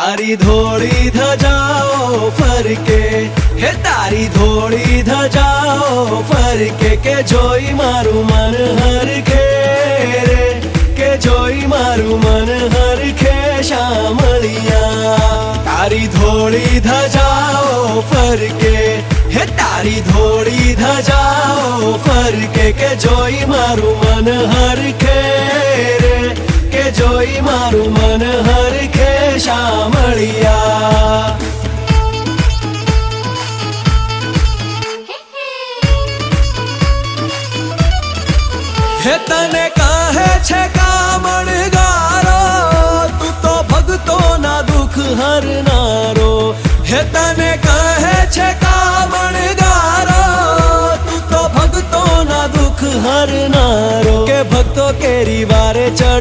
તારી ધોળી ધજાઓ ફરકે, હે તારી ધોળી ધજાઓ ફરકે, કે જોઈ મારું મન હરખે રે, કે જોઈ મારું મન હરખે શામળિયા. તારી ધોળી ધજાઓ ફરકે, હે તારી ધોળી ધજાઓ ફરકે, કે જોઈ મારું મન હરખે રે, કે જોઈ મારું મન હરખે શામળિયા. હે તને કહે છે કામણગારો, તું તો ભક્તોના દુઃખ હરનારો. હે તને કહે છે કામણગારો, તું તો ભક્તોના દુઃખ હરનારો. કે ભક્તો કેરી વારે ચડ